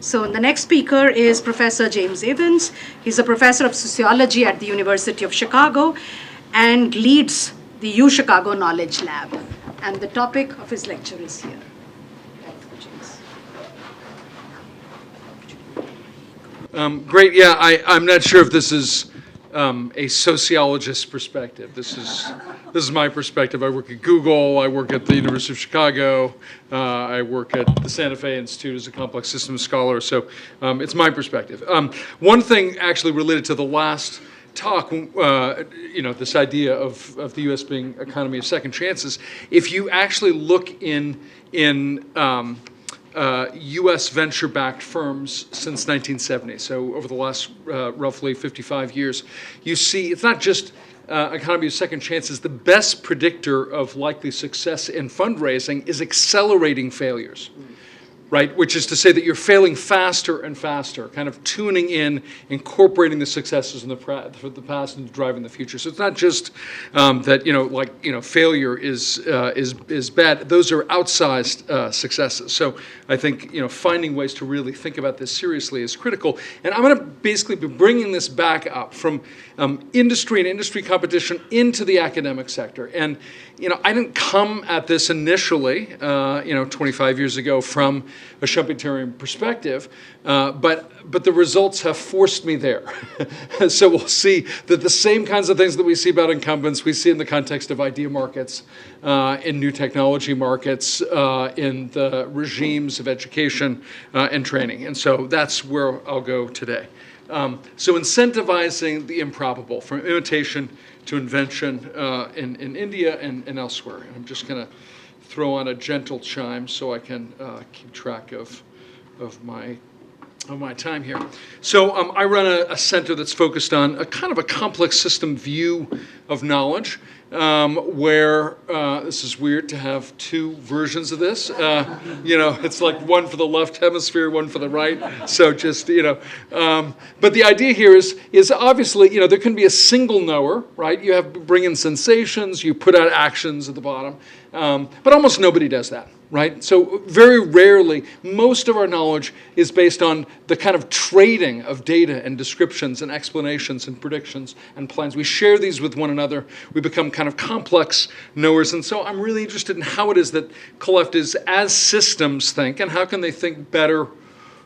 So the next speaker is Professor James Evans. He's a professor of sociology at the University of Chicago and leads the UChicago Knowledge Lab. And the topic of his lecture is here. Great. Yeah, I'm not sure if this is a sociologist's perspective. This is my perspective. I work at Google. I work at the University of Chicago. I work at the Santa Fe Institute as a complex systems scholar. So it's my perspective. One thing actually related to the last talk, this idea of the U.S. being economy of second chances. If you actually look in U.S. venture-backed firms since 1970, so over the last roughly 55 years, you see it's not just economy of second chances. The best predictor of likely success in fundraising is accelerating failures, right? Which is to say that you're failing faster and faster, kind of tuning in, incorporating the successes in the past and driving the future. So it's not just that failure is bad. Those are outsized successes. So I think finding ways to really think about this seriously is critical. And I'm going to basically be bringing this back up from industry and industry competition into the academic sector. And I didn't come at this initially, 25 years ago from a Schumpeterian perspective, but the results have forced me there. So we'll see that the same kinds of things that we see about incumbents, we see in the context of idea markets, in new technology markets, in the regimes of education and training. And so that's where I'll go today. So incentivizing the improbable, from imitation to invention in India and elsewhere. And I'm just going to throw on a gentle chime so I can keep track of my time here. So I run a center that's focused on a kind of a complex system view of knowledge, where this is weird to have two versions of this. It's like one for the left hemisphere, one for the right. So just, but the idea here is obviously, there can be a single knower, right? You bring in sensations, you put out actions at the bottom, but almost nobody does that. Right? So very rarely, most of our knowledge is based on the kind of trading of data and descriptions and explanations and predictions and plans. We share these with one another. We become kind of complex knowers. And so I'm really interested in how it is that collectives as systems think, and how can they think better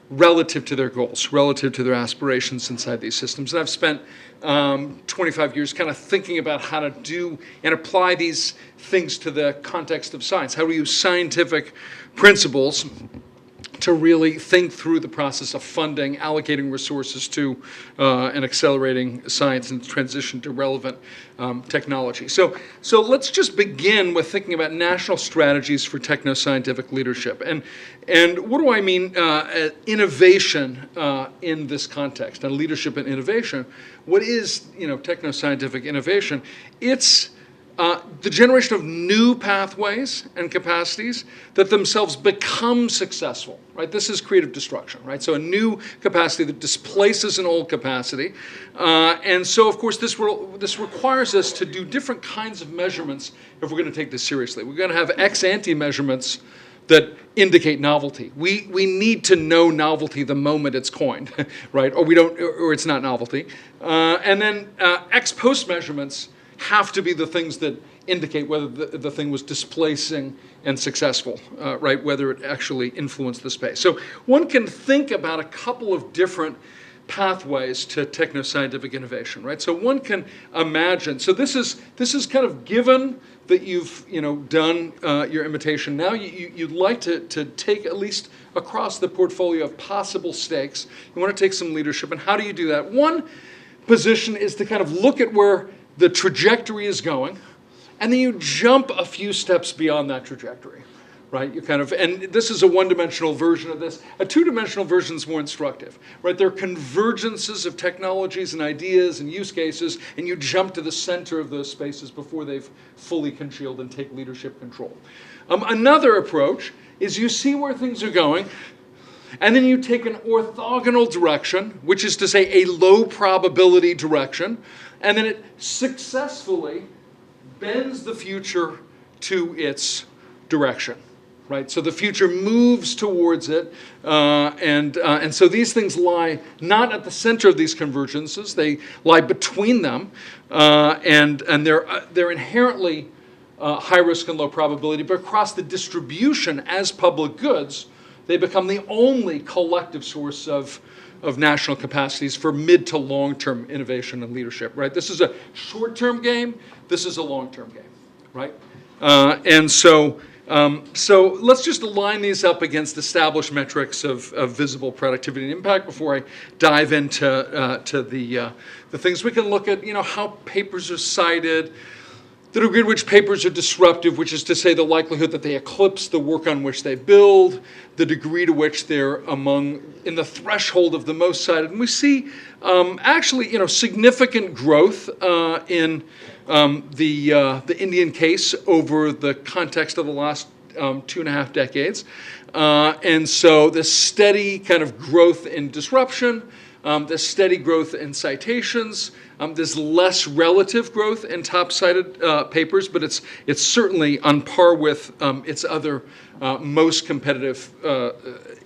relative to their goals, relative to their aspirations inside these systems. And I've spent 25 years kind of thinking about how to do and apply these things to the context of science. How do we use scientific principles to really think through the process of funding, allocating resources to and accelerating science and transition to relevant technology. So let's just begin with thinking about national strategies for techno-scientific leadership. And what do I mean innovation in this context, and leadership and innovation? What is techno-scientific innovation? It's the generation of new pathways and capacities that themselves become successful, right? This is creative destruction, right? So a new capacity that displaces an old capacity. And so, of course, this requires us to do different kinds of measurements if we're going to take this seriously. We're going to have ex-ante measurements that indicate novelty. We need to know novelty the moment it's coined, right? Or it's not novelty. And then ex-post measurements have to be the things that indicate whether the thing was displacing and successful, right? Whether it actually influenced the space. So one can think about a couple of different pathways to techno-scientific innovation, right? So one can imagine. So this is kind of given that you've done your imitation. Now you'd like to take at least across the portfolio of possible stakes. You want to take some leadership, and how do you do that? One position is to kind of look at where the trajectory is going, and then you jump a few steps beyond that trajectory, right? And this is a one-dimensional version of this. A two-dimensional version is more instructive, right? There are convergences of technologies and ideas and use cases, and you jump to the center of those spaces before they've fully congealed and take leadership control. Another approach is you see where things are going, and then you take an orthogonal direction, which is to say a low probability direction, and then it successfully bends the future to its direction. right? So the future moves towards it, and so these things lie not at the center of these convergences; they lie between them, and they're inherently high risk and low probability. But across the distribution as public goods, they become the only collective source of national capacities for mid to long-term innovation and leadership, right? This is a short-term game. This is a long-term game, right? And so let's just align these up against established metrics of visible productivity and impact before I dive into the things. We can look at, how papers are cited, the degree to which papers are disruptive, which is to say the likelihood that they eclipse the work on which they build, the degree to which they're in the threshold of the most cited. And we see actually, significant growth in the Indian case over the context of the last 2.5 decades. And so this steady kind of growth in disruption, this steady growth in citations, there's less relative growth in top-cited papers, but it's certainly on par with its other most competitive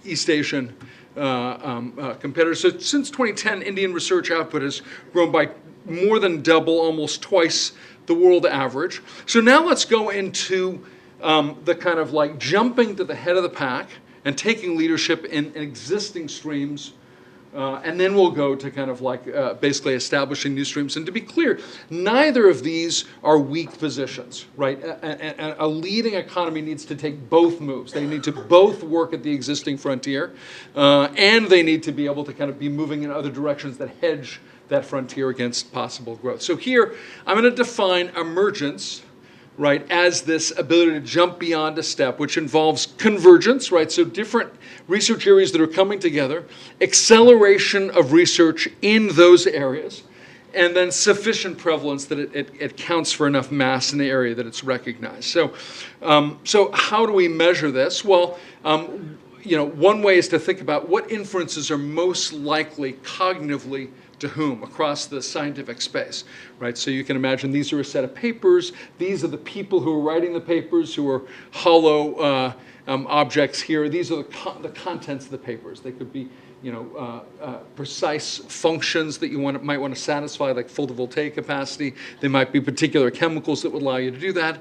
East Asian competitors. So since 2010, Indian research output has grown by more than double, almost twice the world average. So now let's go into the kind of like jumping to the head of the pack and taking leadership in existing streams. And then we'll go to kind of like basically establishing new streams. And to be clear, neither of these are weak positions, right? A leading economy needs to take both moves. They need to both work at the existing frontier, and they need to be able to kind of be moving in other directions that hedge that frontier against possible growth. So here, I'm going to define emergence, right, as this ability to jump beyond a step, which involves convergence, right, so different research areas that are coming together, acceleration of research in those areas, and then sufficient prevalence that it counts for enough mass in the area that it's recognized. So how do we measure this? Well, one way is to think about what inferences are most likely cognitively to whom across the scientific space, right? So you can imagine these are a set of papers. These are the people who are writing the papers, who are hollow objects here. These are the contents of the papers. They could be, precise functions that you might want to satisfy, like photovoltaic capacity. They might be particular chemicals that would allow you to do that.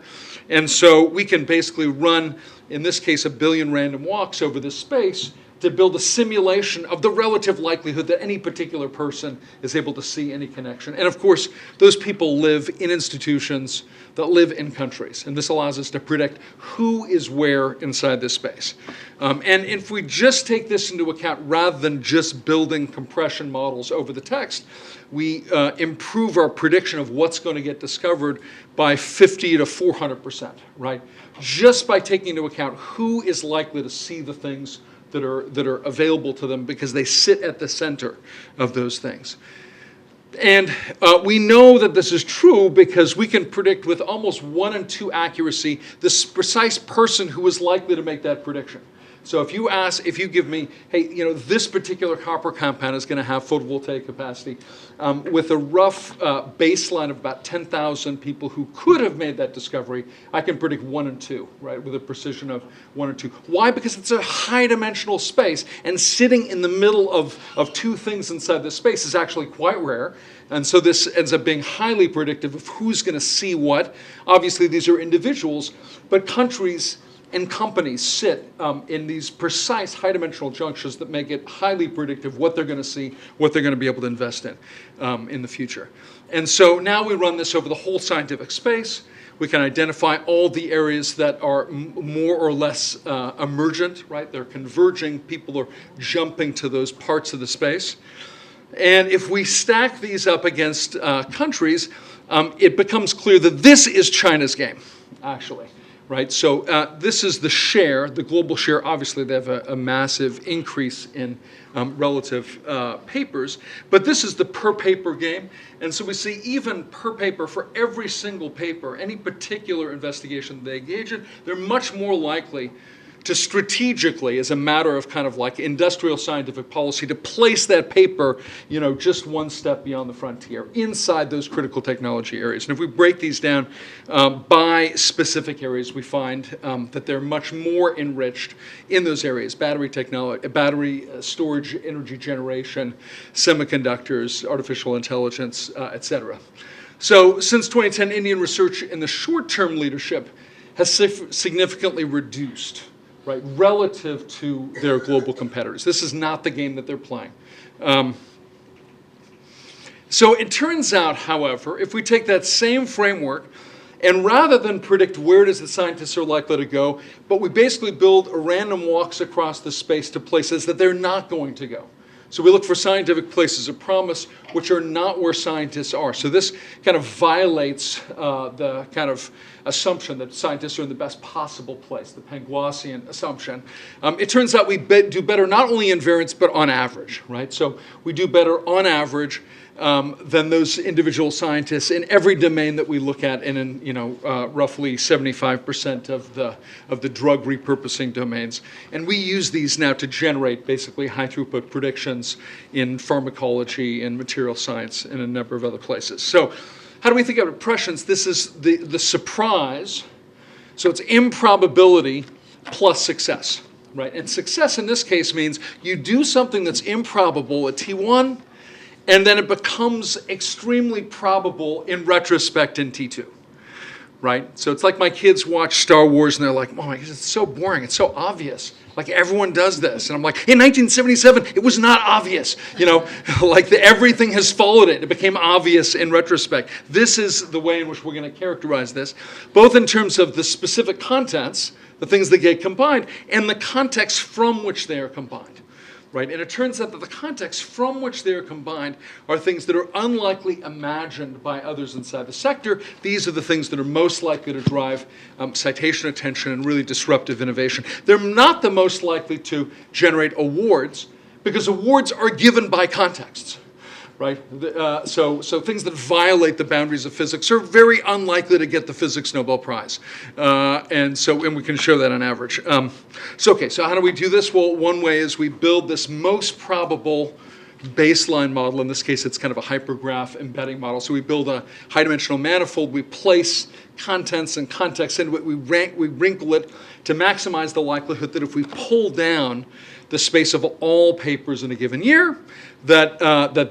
And so we can basically run, in this case, 1 billion random walks over this space to build a simulation of the relative likelihood that any particular person is able to see any connection. And of course, those people live in institutions that live in countries. And this allows us to predict who is where inside this space. And if we just take this into account rather than just building compression models over the text, we improve our prediction of what's going to get discovered by 50 to 400%, right? Just by taking into account who is likely to see the things that are available to them because they sit at the center of those things. And we know that this is true because we can predict with almost 1 in 2 accuracy the precise person who is likely to make that prediction. So if you give me, hey, this particular copper compound is going to have photovoltaic capacity, with a rough baseline of about 10,000 people who could have made that discovery, I can predict 1 in 2, right, with a precision of 1 or 2. Why? Because it's a high-dimensional space, and sitting in the middle of 2 things inside this space is actually quite rare. And so this ends up being highly predictive of who's going to see what. Obviously, these are individuals, but countries and companies sit in these precise high-dimensional junctures that make it highly predictive what they're going to see, what they're going to be able to invest in the future. And so now we run this over the whole scientific space. We can identify all the areas that are more or less emergent, right? They're converging. People are jumping to those parts of the space. And if we stack these up against countries, it becomes clear that this is China's game, actually. Right, so this is the share, the global share. Obviously, they have a massive increase in relative papers, but this is the per paper game. And so we see even per paper for every single paper, any particular investigation they engage in, they're much more likely to strategically, as a matter of kind of like industrial scientific policy, to place that paper, just one step beyond the frontier, inside those critical technology areas. And if we break these down by specific areas, we find that they're much more enriched in those areas: battery technology, battery storage, energy generation, semiconductors, artificial intelligence, et cetera. So since 2010, Indian research in the short-term leadership has significantly reduced, right, relative to their global competitors. This is not the game that they're playing. So it turns out, however, if we take that same framework, and rather than predict where it is that scientists are likely to go, but we basically build random walks across the space to places that they're not going to go. So we look for scientific places of promise, which are not where scientists are. So this kind of violates the kind of assumption that scientists are in the best possible place, the Panglossian assumption. It turns out we do better not only in variance, but on average, right? So we do better on average than those individual scientists in every domain that we look at, and in roughly 75% of the drug repurposing domains. And we use these now to generate basically high throughput predictions in pharmacology and material science and a number of other places. So how do we think of impressions? This is the surprise. So it's improbability plus success, right? And success in this case means you do something that's improbable at T1, and then it becomes extremely probable in retrospect in T2, right? So it's like my kids watch Star Wars and they're like, "Oh my gosh, it's so boring, it's so obvious. Like everyone does this." And I'm like, in 1977, it was not obvious. Like everything has followed it. It became obvious in retrospect. This is the way in which we're going to characterize this, both in terms of the specific contents, the things that get combined, and the context from which they are combined. Right? And it turns out that the context from which they are combined are things that are unlikely imagined by others inside the sector. These are the things that are most likely to drive citation attention and really disruptive innovation. They're not the most likely to generate awards, because awards are given by contexts. Right? So things that violate the boundaries of physics are very unlikely to get the Physics Nobel Prize. And we can show that on average. So how do we do this? Well, one way is we build this most probable baseline model. In this case, it's kind of a hypergraph embedding model. So we build a high-dimensional manifold. We place contents and context into it. We wrinkle it to maximize the likelihood that if we pull down the space of all papers in a given year, that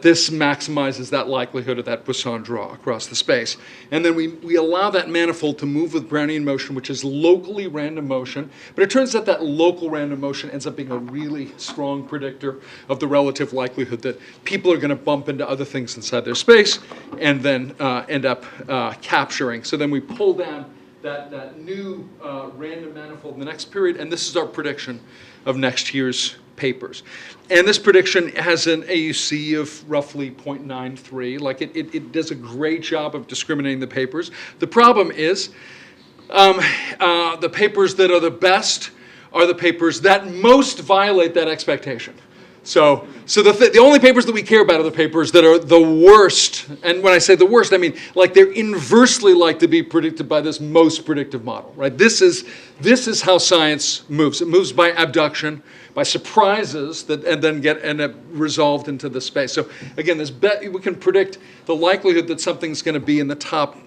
this maximizes that likelihood of that Poisson draw across the space. And then we allow that manifold to move with Brownian motion, which is locally random motion. But it turns out that local random motion ends up being a really strong predictor of the relative likelihood that people are going to bump into other things inside their space and then end up capturing. So then we pull down that new random manifold in the next period, and this is our prediction of next year's papers. And this prediction has an AUC of roughly 0.93. Like it does a great job of discriminating the papers. The problem is the papers that are the best are the papers that most violate that expectation. So the only papers that we care about are the papers that are the worst. And when I say the worst, I mean like they're inversely like to be predicted by this most predictive model, right? This is how science moves. It moves by abduction, by surprises that and then end up resolved into the space. So again, we can predict the likelihood that something's going to be in the top,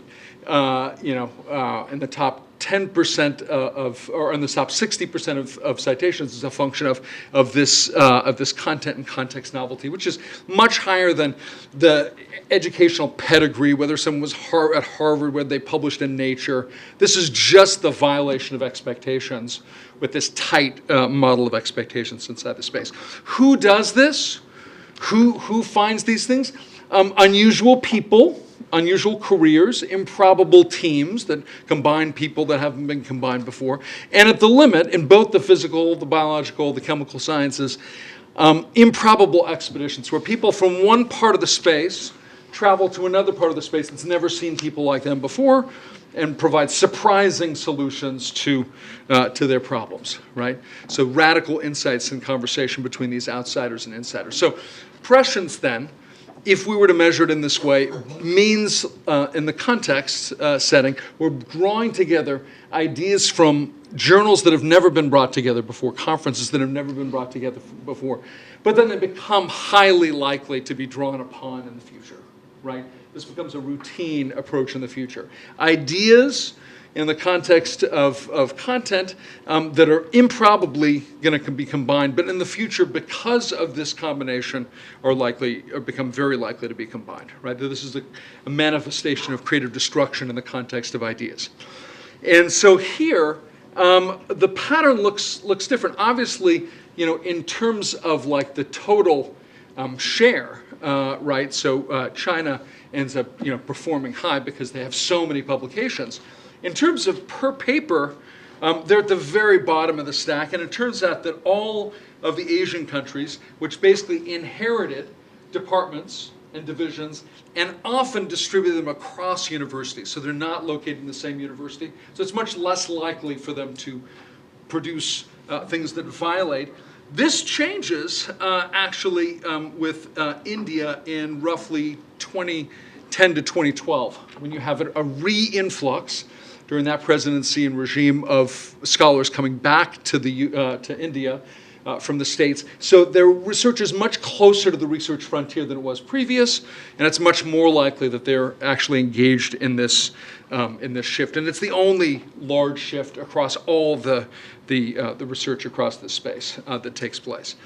in the top 10% or in the top 60% of citations is a function of this content and context novelty, which is much higher than the educational pedigree, whether someone was at Harvard, whether they published in Nature. This is just the violation of expectations with this tight model of expectations inside the space. Who does this? Who finds these things? Unusual people. Unusual careers, improbable teams that combine people that haven't been combined before, and at the limit, in both the physical, the biological, the chemical sciences, improbable expeditions where people from one part of the space travel to another part of the space that's never seen people like them before and provide surprising solutions to their problems, right? So radical insights and conversation between these outsiders and insiders. So prescience then, if we were to measure it in this way, means in the context setting, we're drawing together ideas from journals that have never been brought together before, conferences that have never been brought together before, but then they become highly likely to be drawn upon in the future, right? This becomes a routine approach in the future. Ideas in the context of content that are improbably going to be combined, but in the future, because of this combination, are become very likely to be combined, right? This is a manifestation of creative destruction in the context of ideas. And so here, the pattern looks different. Obviously, in terms of like the total share, right? So China ends up, performing high because they have so many publications. In terms of per paper, they're at the very bottom of the stack, and it turns out that all of the Asian countries, which basically inherited departments and divisions, and often distribute them across universities, so they're not located in the same university, so it's much less likely for them to produce things that violate. This changes actually with India in roughly 2010 to 2012, when you have a re-influx during that presidency and regime of scholars coming back to India from the States. So their research is much closer to the research frontier than it was previous, and it's much more likely that they're actually engaged in this shift. And it's the only large shift across all the research across this space that takes place.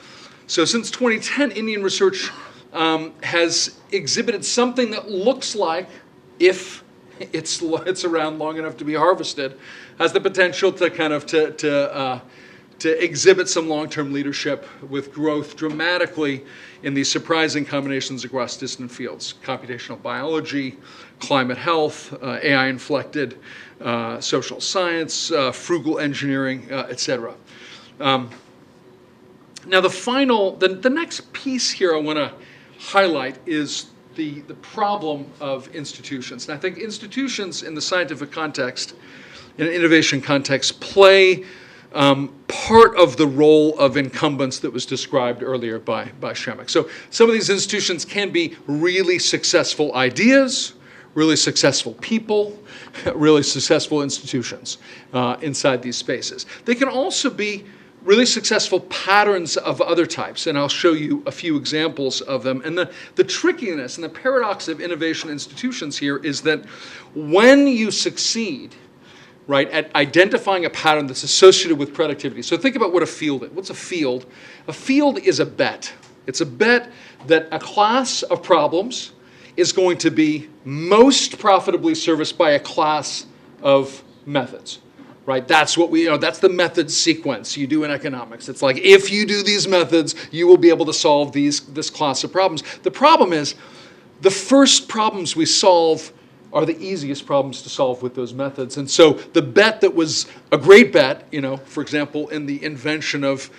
So since 2010, Indian research has exhibited something that looks like, if it's around long enough to be harvested, has the potential to kind of to exhibit some long-term leadership with growth dramatically in these surprising combinations across distant fields: computational biology, climate health, AI-inflected social science, frugal engineering, etc. Now the next piece here I want to highlight is the problem of institutions. And I think institutions in the scientific context, in an innovation context, play part of the role of incumbents that was described earlier by Shemek. So some of these institutions can be really successful ideas, really successful people, really successful institutions inside these spaces. They can also be really successful patterns of other types, and I'll show you a few examples of them. And the trickiness and the paradox of innovation institutions here is that when you succeed, right, at identifying a pattern that's associated with productivity. So think about what a field is. What's a field? A field is a bet. It's a bet that a class of problems is going to be most profitably serviced by a class of methods. Right, that's what that's the method sequence you do in economics. It's like, if you do these methods, you will be able to solve this class of problems. The problem is, the first problems we solve are the easiest problems to solve with those methods. And so the bet that was a great bet, for example, in the invention of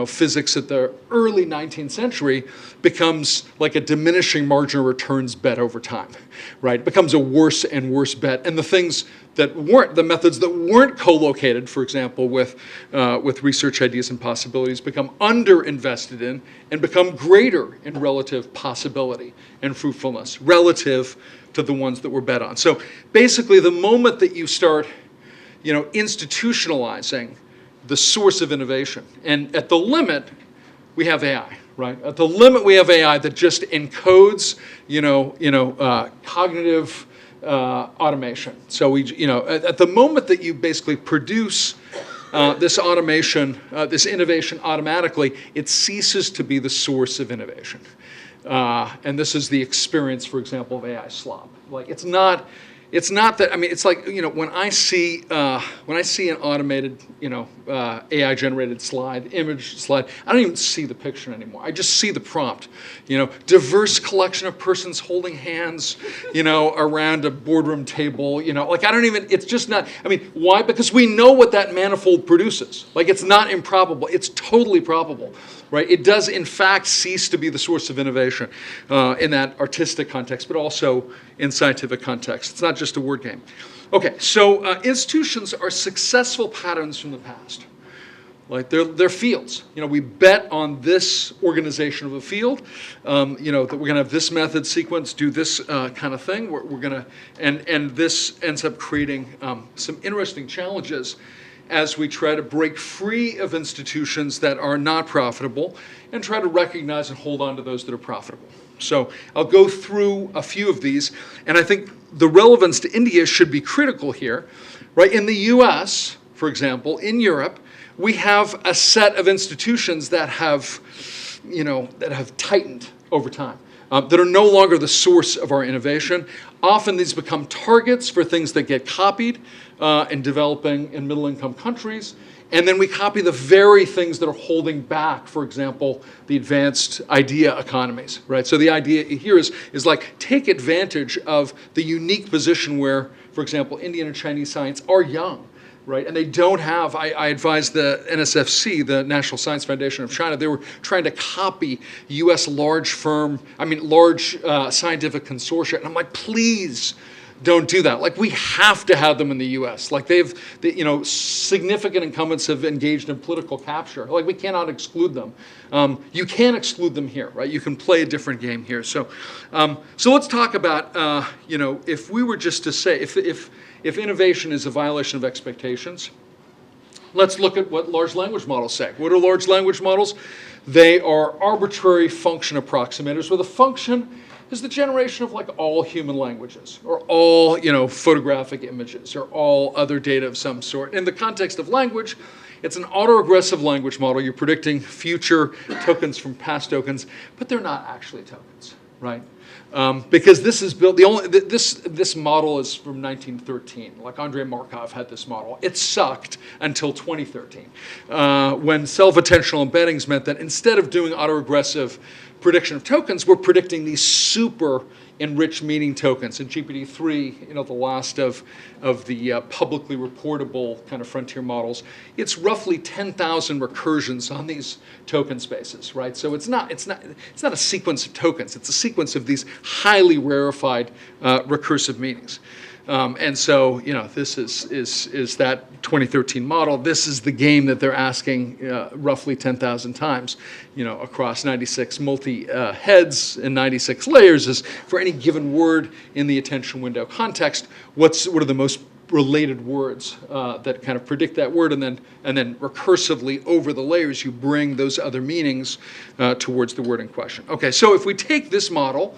physics at the early 19th century, becomes like a diminishing margin of returns bet over time, right? It becomes a worse and worse bet. And the things that weren't, the methods that weren't co-located, for example, with research ideas and possibilities, become under-invested in and become greater in relative possibility and fruitfulness relative to the ones that were bet on. So basically, the moment that you start, institutionalizing the source of innovation, and at the limit, we have AI, right? At the limit, we have AI that just encodes, cognitive automation. So at the moment that you basically produce this automation, this innovation automatically, it ceases to be the source of innovation. And this is the experience, for example, of AI slop. Like, it's not that. I mean, it's like, when I see an automated, AI-generated image slide, I don't even see the picture anymore. I just see the prompt. Diverse collection of persons holding hands, around a boardroom table. Like, I don't even. It's just not. I mean, why? Because we know what that manifold produces. Like, it's not improbable. It's totally probable. Right? It does, in fact, cease to be the source of innovation in that artistic context, but also in scientific context. It's not just a word game. Okay, so institutions are successful patterns from the past. Like, they're fields. We bet on this organization of a field. That we're going to have this method sequence, do this kind of thing. We're going to, and this ends up creating some interesting challenges as we try to break free of institutions that are not profitable and try to recognize and hold on to those that are profitable. So I'll go through a few of these, and I think the relevance to India should be critical here, right? In the US, for example, in Europe, we have a set of institutions that have, that have tightened over time, that are no longer the source of our innovation. Often these become targets for things that get copied in developing and middle-income countries. And then we copy the very things that are holding back, for example, the advanced idea economies, right? So the idea here is like, take advantage of the unique position where, for example, Indian and Chinese science are young, right? And they don't have, I advised the NSFC, the National Science Foundation of China, they were trying to copy US large scientific consortia. And I'm like, please, don't do that. Like, we have to have them in the U.S. Like, significant incumbents have engaged in political capture. Like, we cannot exclude them. You can exclude them here, right? You can play a different game here. So let's talk about, if we were just to say, if innovation is a violation of expectations, let's look at what large language models say. What are large language models? They are arbitrary function approximators, where the function is the generation of like all human languages, or all photographic images, or all other data of some sort. In the context of language, it's an autoregressive language model. You're predicting future tokens from past tokens, but they're not actually tokens, right? Because this is built. This model is from 1913. Like, Andrei Markov had this model. It sucked until 2013, when self-attentional embeddings meant that instead of doing autoregressive prediction of tokens, we're predicting these super enriched meaning tokens. In GPT-3, the last of the publicly reportable kind of frontier models, it's roughly 10,000 recursions on these token spaces, right? So it's not a sequence of tokens. It's a sequence of these highly rarefied recursive meanings. And so, this is that 2013 model. This is the game that they're asking roughly 10,000 times, across 96 multi-heads and 96 layers, is for any given word in the attention window context, what are the most related words that kind of predict that word, and then recursively over the layers you bring those other meanings towards the word in question. Okay, so if we take this model,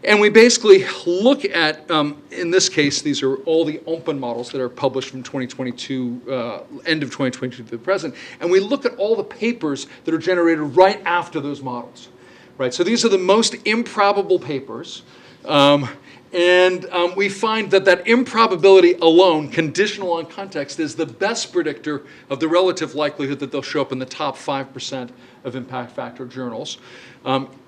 and we basically look at, in this case, these are all the open models that are published from 2022, end of 2022 to the present, and we look at all the papers that are generated right after those models, right? So these are the most improbable papers, and we find that improbability alone, conditional on context, is the best predictor of the relative likelihood that they'll show up in the top 5% of impact factor journals.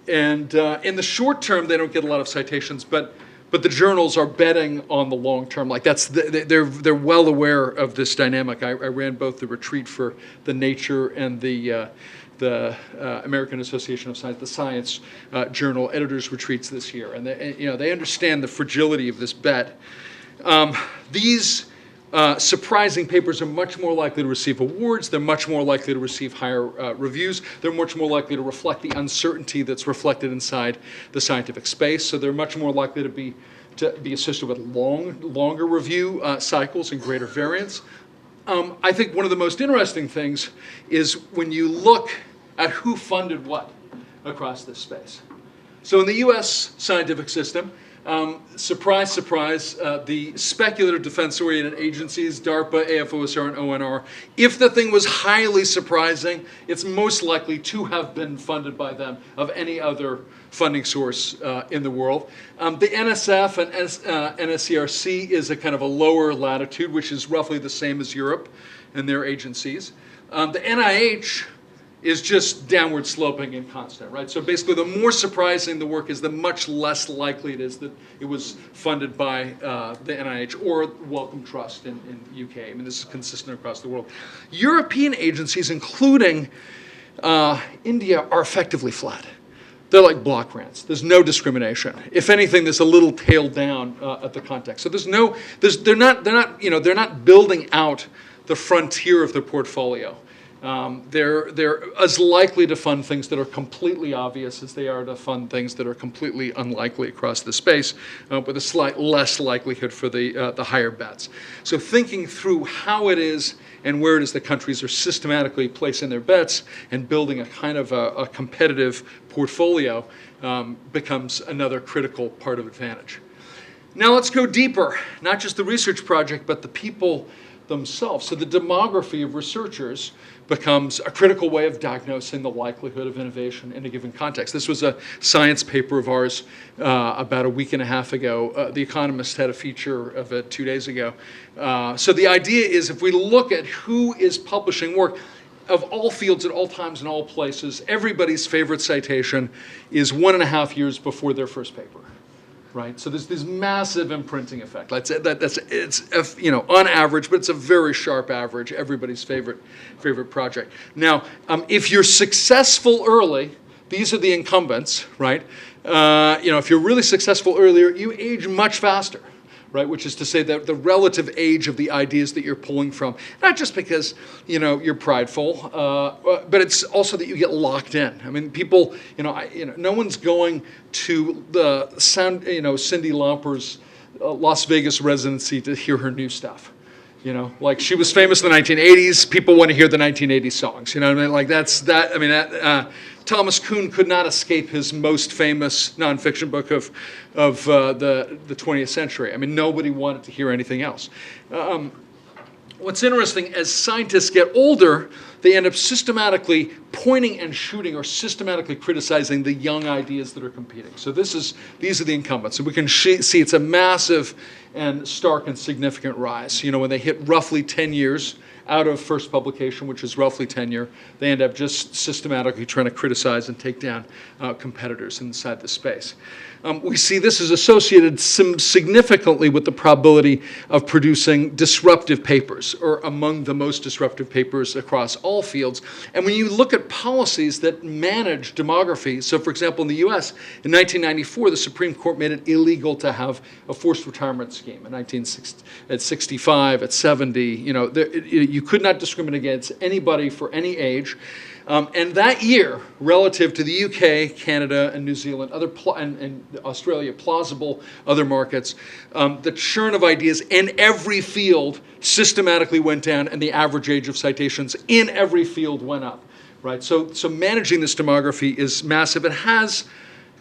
And in the short term, they don't get a lot of citations, but the journals are betting on the long term. Like, they're well aware of this dynamic. I ran both the retreat for the Nature and the American Association of Science, the Science Journal editors retreats this year, and they understand the fragility of this bet. These surprising papers are much more likely to receive awards. They're much more likely to receive higher reviews. They're much more likely to reflect the uncertainty that's reflected inside the scientific space. So they're much more likely to be associated with longer review cycles and greater variance. I think one of the most interesting things is when you look at who funded what across this space. So in the US scientific system, surprise, surprise, the speculative defense-oriented agencies, DARPA, AFOSR, and ONR, if the thing was highly surprising, it's most likely to have been funded by them of any other funding source in the world. The NSF and NSCRC is a kind of a lower latitude, which is roughly the same as Europe and their agencies. The NIH is just downward sloping and constant, right? So basically, the more surprising the work is, the much less likely it is that it was funded by the NIH or Wellcome Trust in UK. I mean, this is consistent across the world. European agencies, including India, are effectively flat. They're like block grants. There's no discrimination. If anything, there's a little tail down at the context. So they're not building out the frontier of their portfolio They're as likely to fund things that are completely obvious as they are to fund things that are completely unlikely across the space, with a slight less likelihood for the higher bets. So thinking through how it is and where it is that countries are systematically placing their bets and building a kind of a competitive portfolio becomes another critical part of advantage. Now let's go deeper, not just the research project, but the people themselves. So the demography of researchers becomes a critical way of diagnosing the likelihood of innovation in a given context. This was a science paper of ours about a week and a half ago. The Economist had a feature of it 2 days ago. So the idea is, if we look at who is publishing work, of all fields at all times and all places, everybody's favorite citation is 1.5 years before their first paper. Right, so there's this massive imprinting effect. It's on average, but it's a very sharp average. Everybody's favorite project. Now, if you're successful early, these are the incumbents, right? If you're really successful earlier, you age much faster, right? Which is to say that the relative age of the ideas that you're pulling from, not just because you're prideful, but it's also that you get locked in. I mean, people, no one's going to the Cyndi Lauper's Las Vegas residency to hear her new stuff. Like, she was famous in the 1980s. People want to hear the 1980s songs. You know what I mean? Like, Thomas Kuhn could not escape his most famous nonfiction book of the 20th century. I mean, nobody wanted to hear anything else. What's interesting, as scientists get older, they end up systematically pointing and shooting or systematically criticizing the young ideas that are competing. So these are the incumbents. And we can see it's a massive and stark and significant rise. When they hit roughly 10 years out of first publication, which is roughly tenure, they end up just systematically trying to criticize and take down competitors inside the space. We see this is associated significantly with the probability of producing disruptive papers, or among the most disruptive papers across all fields. And when you look at policies that manage demography, so for example, in the US, in 1994, the Supreme Court made it illegal to have a forced retirement scheme. At 65, at 70, you could not discriminate against anybody for any age. And that year, relative to the UK, Canada, and New Zealand, and Australia, plausible other markets, the churn of ideas in every field systematically went down, and the average age of citations in every field went up. Right? So managing this demography is massive. It has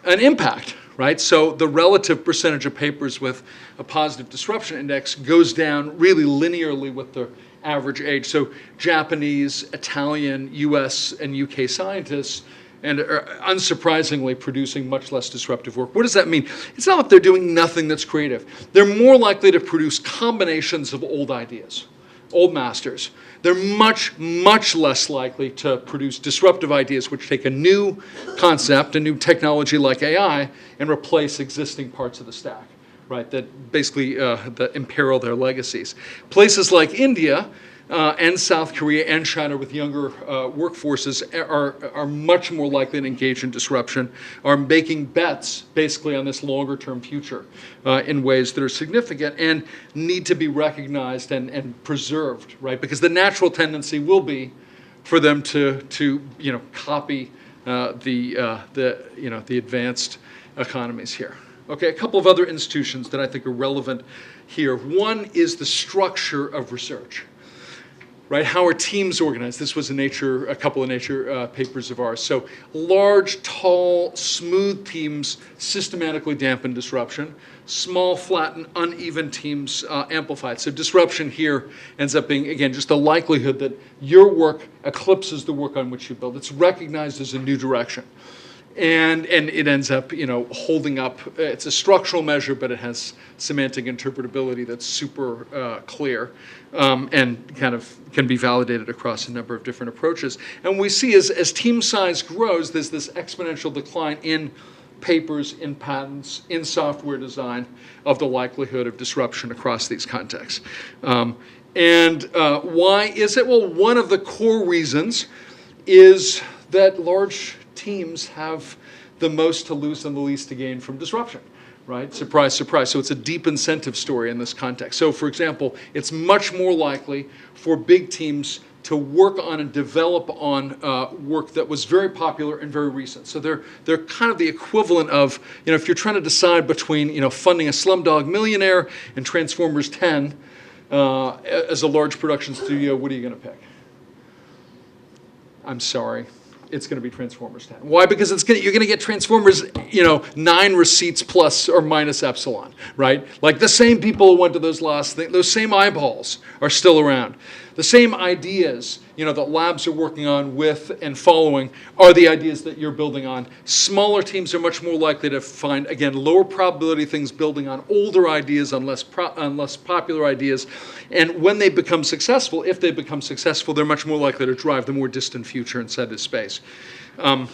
an impact. Right? So the relative percentage of papers with a positive disruption index goes down really linearly with the average age. So Japanese, Italian, US, and UK scientists, and are unsurprisingly producing much less disruptive work. What does that mean? It's not that they're doing nothing that's creative. They're more likely to produce combinations of old ideas, old masters. They're much, much less likely to produce disruptive ideas which take a new concept, a new technology like AI, and replace existing parts of the stack. Right, that basically that imperil their legacies. Places like India and South Korea and China with younger workforces are much more likely to engage in disruption, are making bets basically on this longer-term future in ways that are significant and need to be recognized and preserved, right? Because the natural tendency will be for them to copy the advanced economies here. Okay, a couple of other institutions that I think are relevant here. One is the structure of research, right? How are teams organized? This was a couple of Nature papers of ours. So large, tall, smooth teams systematically dampen disruption. Small, flat, and uneven teams amplify it. So disruption here ends up being, again, just the likelihood that your work eclipses the work on which you build. It's recognized as a new direction. And it ends up, holding up. It's a structural measure, but it has semantic interpretability that's super clear and kind of can be validated across a number of different approaches. And we see as team size grows, there's this exponential decline in papers, in patents, in software design of the likelihood of disruption across these contexts. Why is it? Well, one of the core reasons is that large teams have the most to lose and the least to gain from disruption, right? Surprise, surprise. So it's a deep incentive story in this context. So for example, it's much more likely for big teams to work on and develop on work that was very popular and very recent. So they're kind of the equivalent of, if you're trying to decide between, funding a Slumdog Millionaire and Transformers 10 as a large production studio, what are you going to pick? I'm sorry. It's going to be Transformers 10. Why? Because you're going to get Transformers, 9 receipts plus or minus epsilon, right? Like the same people who went to those last things, those same eyeballs are still around. The same ideas, that labs are working on with and following are the ideas that you're building on. Smaller teams are much more likely to find, again, lower probability things building on older ideas, on less popular ideas. And when they become successful, if they become successful, they're much more likely to drive the more distant future inside this space. I'm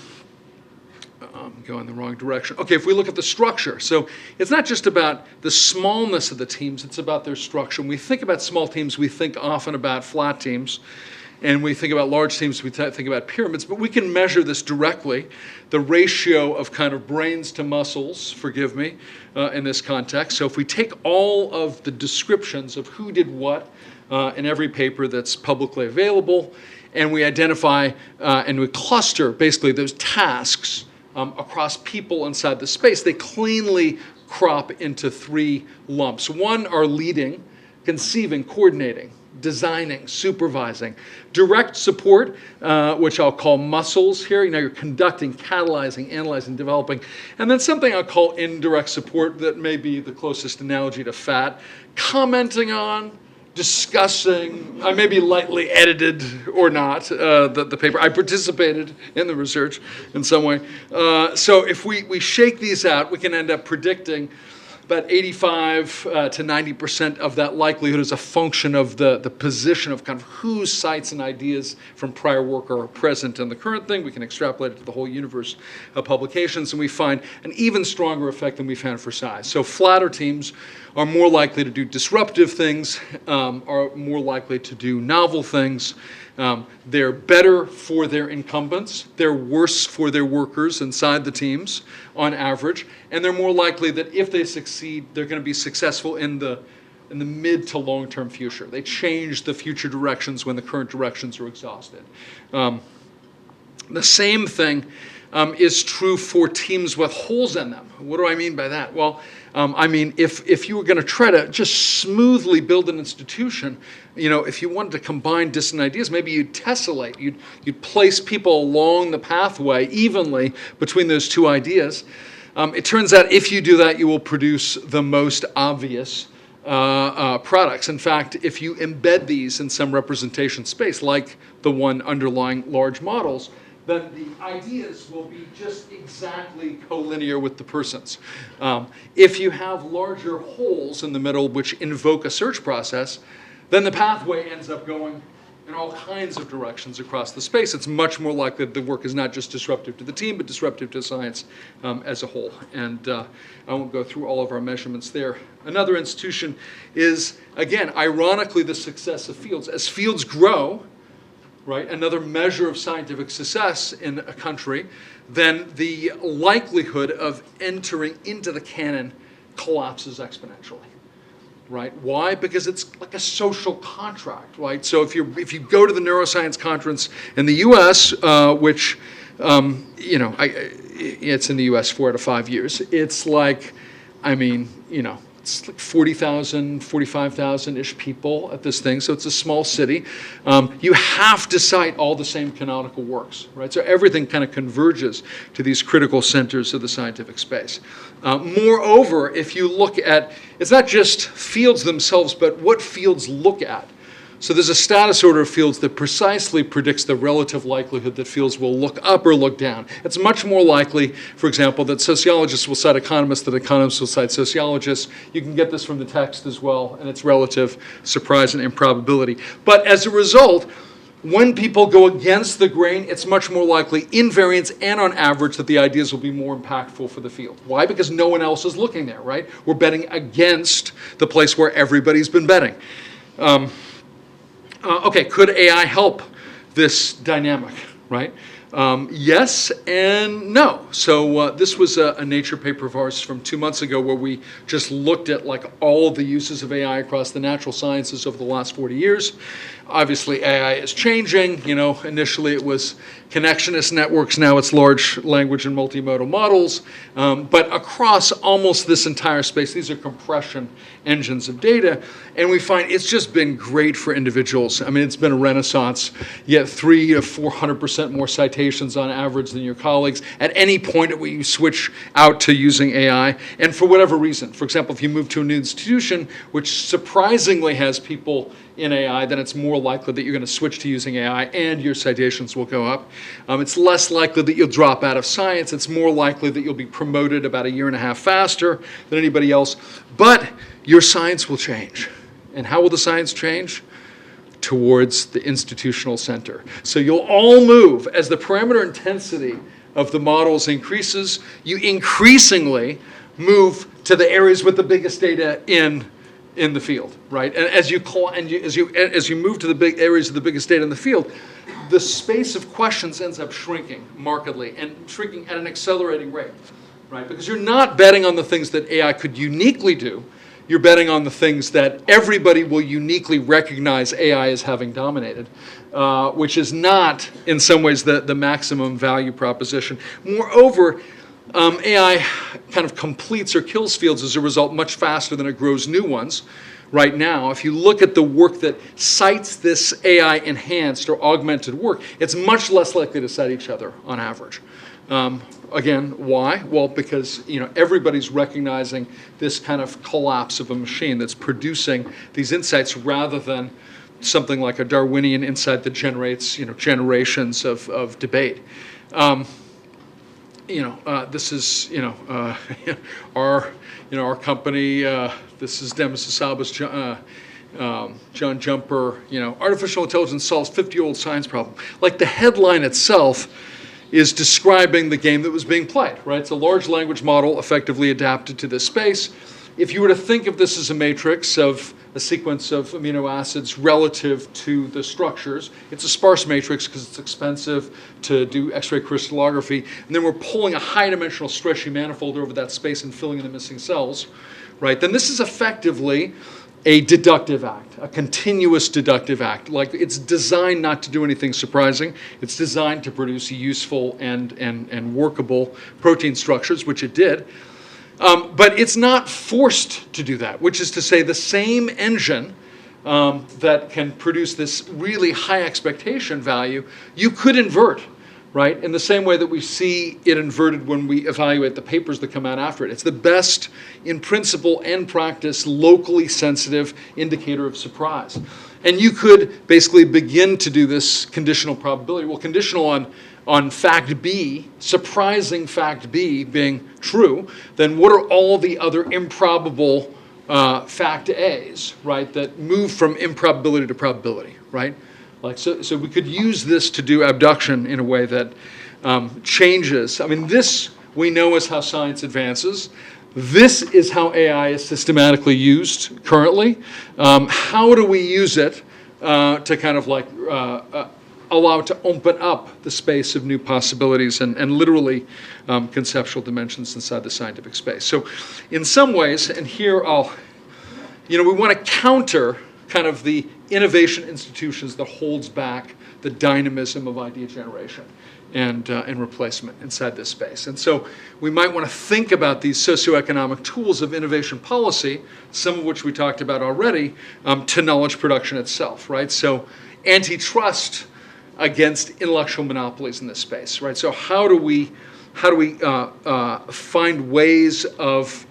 going the wrong direction. Okay, if we look at the structure, so it's not just about the smallness of the teams, it's about their structure. When we think about small teams, we think often about flat teams. And we think about large teams, we think about pyramids, but we can measure this directly, the ratio of kind of brains to muscles, forgive me, in this context. So if we take all of the descriptions of who did what in every paper that's publicly available, and we identify and we cluster basically those tasks across people inside the space, they cleanly crop into 3 lumps. One are leading, conceiving, coordinating, designing, supervising. Direct support, which I'll call muscles here. You're conducting, catalyzing, analyzing, developing. And then something I'll call indirect support that may be the closest analogy to fat. Commenting on, discussing, I may be lightly edited or not, the paper. I participated in the research in some way. So if we shake these out, we can end up predicting about 85 to 90% of that likelihood is a function of the position of kind of whose sites and ideas from prior work are present in the current thing. We can extrapolate it to the whole universe of publications, and we find an even stronger effect than we found for size. So flatter teams are more likely to do disruptive things, are more likely to do novel things. They're better for their incumbents. They're worse for their workers inside the teams on average. And they're more likely that if they succeed, they're going to be successful in the mid to long-term future. They change the future directions when the current directions are exhausted. The same thing is true for teams with holes in them. What do I mean by that? Well, I mean, if you were going to try to just smoothly build an institution, if you wanted to combine distant ideas, maybe you'd tessellate. You'd place people along the pathway evenly between those two ideas. It turns out if you do that, you will produce the most obvious products. In fact, if you embed these in some representation space, like the one underlying large models, then the ideas will be just exactly collinear with the persons. If you have larger holes in the middle which invoke a search process, then the pathway ends up going in all kinds of directions across the space. It's much more likely that the work is not just disruptive to the team, but disruptive to science as a whole. And I won't go through all of our measurements there. Another institution is, again, ironically, the success of fields. As fields grow, right, another measure of scientific success in a country, then the likelihood of entering into the canon collapses exponentially. Right? Why? Because it's like a social contract, right? So if you go to the neuroscience conference in the U.S., which it's in the U.S. 4 out of 5 years, it's like, it's like 40,000, 45,000-ish people at this thing, so it's a small city. You have to cite all the same canonical works, right? So everything kind of converges to these critical centers of the scientific space. Moreover, if you look at, it's not just fields themselves, but what fields look at. So there's a status order of fields that precisely predicts the relative likelihood that fields will look up or look down. It's much more likely, for example, that sociologists will cite economists, that economists will cite sociologists. You can get this from the text as well, and it's relative surprise and improbability. But as a result, when people go against the grain, it's much more likely, in variance and on average, that the ideas will be more impactful for the field. Why? Because no one else is looking there, right? We're betting against the place where everybody's been betting. Okay, could AI help this dynamic, right? Yes and no. So this was a Nature paper of ours from 2 months ago where we just looked at like all of the uses of AI across the natural sciences over the last 40 years. Obviously, AI is changing. You know, initially it was connectionist networks. Now it's large language and multimodal models. But across almost this entire space, these are compression engines of data. And we find it's just been great for individuals. I mean, it's been a renaissance. You get 300 to 400% more citations on average than your colleagues at any point where you switch out to using AI. And for whatever reason, for example, if you move to a new institution, which surprisingly has people in AI, then it's more likely that you're going to switch to using AI and your citations will go up. It's less likely that you'll drop out of science. It's more likely that you'll be promoted about 1.5 years faster than anybody else. But your science will change. And how will the science change? Towards the institutional center. So you'll all move as the parameter intensity of the models increases. You increasingly move to the areas with the biggest data in the field, right? And as you move to the big areas of the biggest data in the field, the space of questions ends up shrinking markedly and shrinking at an accelerating rate, right? Because you're not betting on the things that AI could uniquely do. You're betting on the things that everybody will uniquely recognize AI as having dominated, which is not, in some ways, the maximum value proposition. Moreover, AI kind of completes or kills fields as a result much faster than it grows new ones. Right now, if you look at the work that cites this AI-enhanced or augmented work, it's much less likely to cite each other on average. Again, why? Well, because everybody's recognizing this kind of collapse of a machine that's producing these insights rather than something like a Darwinian insight that generates generations of debate. This is our company. This is Demis Hasaba's John Jumper. Artificial intelligence solves 50-year-old science problem. Like the headline itself is describing the game that was being played, right? It's a large language model effectively adapted to this space. If you were to think of this as a matrix of a sequence of amino acids relative to the structures, it's a sparse matrix because it's expensive to do X-ray crystallography, and then we're pulling a high-dimensional stretchy manifold over that space and filling in the missing cells, right? Then this is effectively a deductive act, a continuous deductive act. Like it's designed not to do anything surprising. It's designed to produce useful and workable protein structures, which it did. But it's not forced to do that, which is to say the same engine that can produce this really high expectation value, you could invert, right? In the same way that we see it inverted when we evaluate the papers that come out after it. It's the best, in principle and practice, locally sensitive indicator of surprise. And you could basically begin to do this conditional probability. Well, conditional on fact B, surprising fact B being true, then what are all the other improbable fact A's, right, that move from improbability to probability, right? Like so we could use this to do abduction in a way that changes. I mean, this we know is how science advances. This is how AI is systematically used currently. How do we use it to kind of like allow it to open up the space of new possibilities and literally conceptual dimensions inside the scientific space? So in some ways, and here we want to counter kind of the innovation institutions that holds back the dynamism of idea generation and replacement inside this space. And so we might want to think about these socioeconomic tools of innovation policy, some of which we talked about already, to knowledge production itself, right? So antitrust against intellectual monopolies in this space, right? So how do we find ways of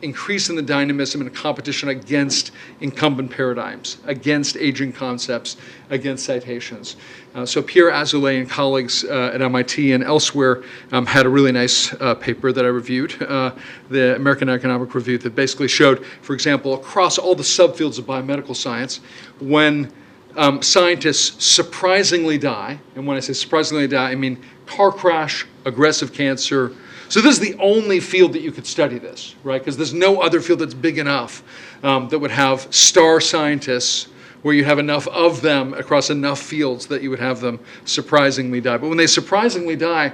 increasing the dynamism and competition against incumbent paradigms, against aging concepts, against citations? So Pierre Azoulay and colleagues at MIT and elsewhere had a really nice paper that I reviewed, the American Economic Review, that basically showed, for example, across all the subfields of biomedical science, when scientists surprisingly die, and when I say surprisingly die, I mean car crash, aggressive cancer. So this is the only field that you could study this, right? Because there's no other field that's big enough that would have star scientists where you have enough of them across enough fields that you would have them surprisingly die. But when they surprisingly die,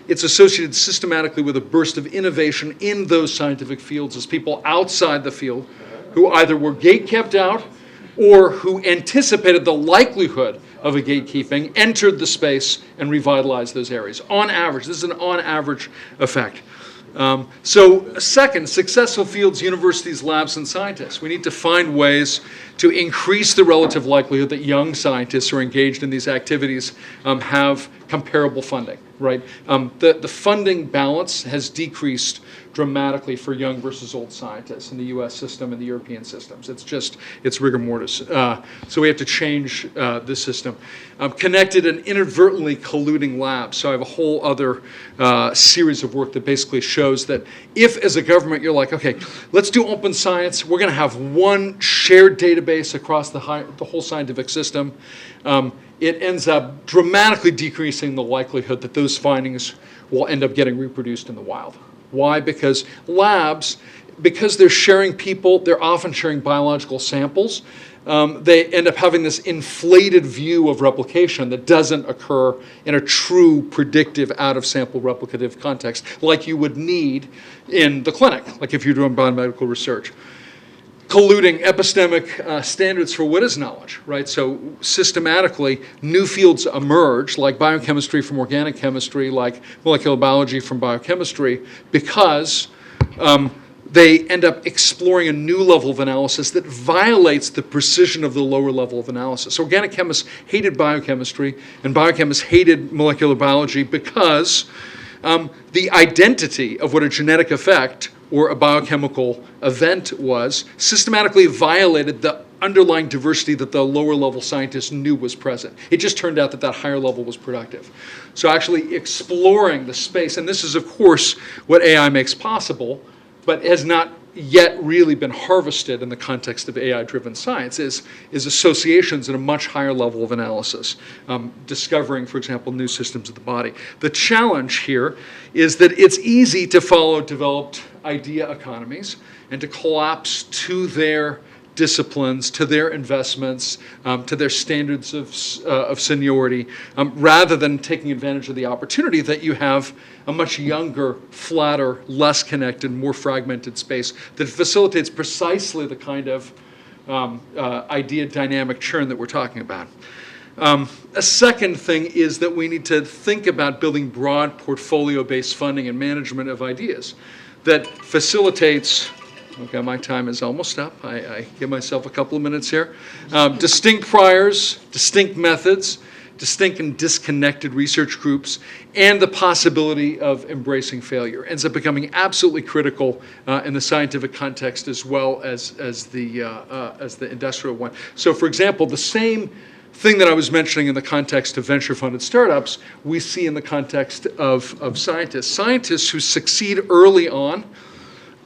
it's associated systematically with a burst of innovation in those scientific fields as people outside the field who either were gate-kept out or who anticipated the likelihood of a gatekeeping entered the space and revitalized those areas. On average, this is an on-average effect. So second, successful fields, universities, labs, and scientists. We need to find ways to increase the relative likelihood that young scientists who are engaged in these activities have comparable funding, right? The funding balance has decreased dramatically for young versus old scientists in the US system and the European systems. It's rigor mortis. So we have to change this system. Connected and inadvertently colluding labs. So I have a whole other series of work that basically shows that if as a government you're like, okay, let's do open science, we're going to have one shared database across the whole scientific system, it ends up dramatically decreasing the likelihood that those findings will end up getting reproduced in the wild. Why? Because labs, because they're sharing people, they're often sharing biological samples, they end up having this inflated view of replication that doesn't occur in a true predictive out-of-sample replicative context like you would need in the clinic, like if you're doing biomedical research. Colluding epistemic standards for what is knowledge, right? So systematically, new fields emerge, like biochemistry from organic chemistry, like molecular biology from biochemistry, because they end up exploring a new level of analysis that violates the precision of the lower level of analysis. So organic chemists hated biochemistry, and biochemists hated molecular biology because the identity of what a genetic effect or a biochemical event was systematically violated the underlying diversity that the lower level scientists knew was present. It just turned out that that higher level was productive. So actually exploring the space, and this is of course what AI makes possible, but has not yet really been harvested in the context of AI-driven science, is associations at a much higher level of analysis, discovering, for example, new systems of the body. The challenge here is that it's easy to follow developed idea economies and to collapse to their disciplines, to their investments, to their standards of seniority, rather than taking advantage of the opportunity that you have a much younger, flatter, less connected, more fragmented space that facilitates precisely the kind of idea dynamic churn that we're talking about. A second thing is that we need to think about building broad portfolio-based funding and management of ideas that facilitates. Okay, my time is almost up. I give myself a couple of minutes here. Distinct priors, distinct methods, distinct and disconnected research groups, and the possibility of embracing failure ends up becoming absolutely critical in the scientific context as well as the industrial one. So, for example, the same thing that I was mentioning in the context of venture-funded startups, we see in the context of scientists. Scientists who succeed early on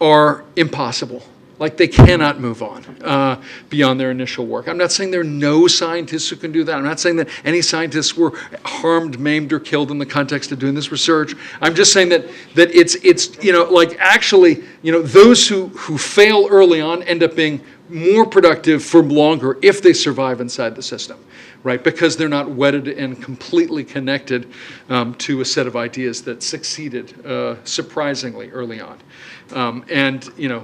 are impossible. Like they cannot move on beyond their initial work. I'm not saying there are no scientists who can do that. I'm not saying that any scientists were harmed, maimed, or killed in the context of doing this research. I'm just saying that it's like actually those who fail early on end up being more productive for longer if they survive inside the system, right? Because they're not wedded and completely connected to a set of ideas that succeeded surprisingly early on.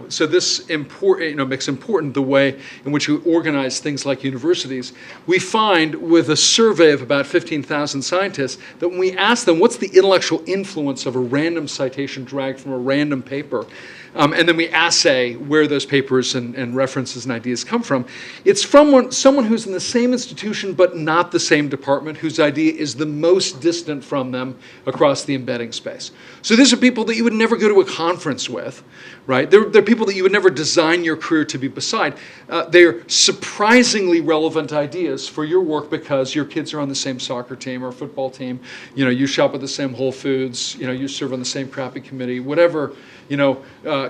So this makes important the way in which we organize things like universities. We find with a survey of about 15,000 scientists that when we ask them what's the intellectual influence of a random citation dragged from a random paper, and then we assay where those papers and references and ideas come from, it's from someone who's in the same institution but not the same department, whose idea is the most distant from them across the embedding space. So these are people that you would never go to a conference with, right? They're people that you would never design your career to be beside. They're surprisingly relevant ideas for your work because your kids are on the same soccer team or football team. You shop at the same Whole Foods. You serve on the same crappy committee. Whatever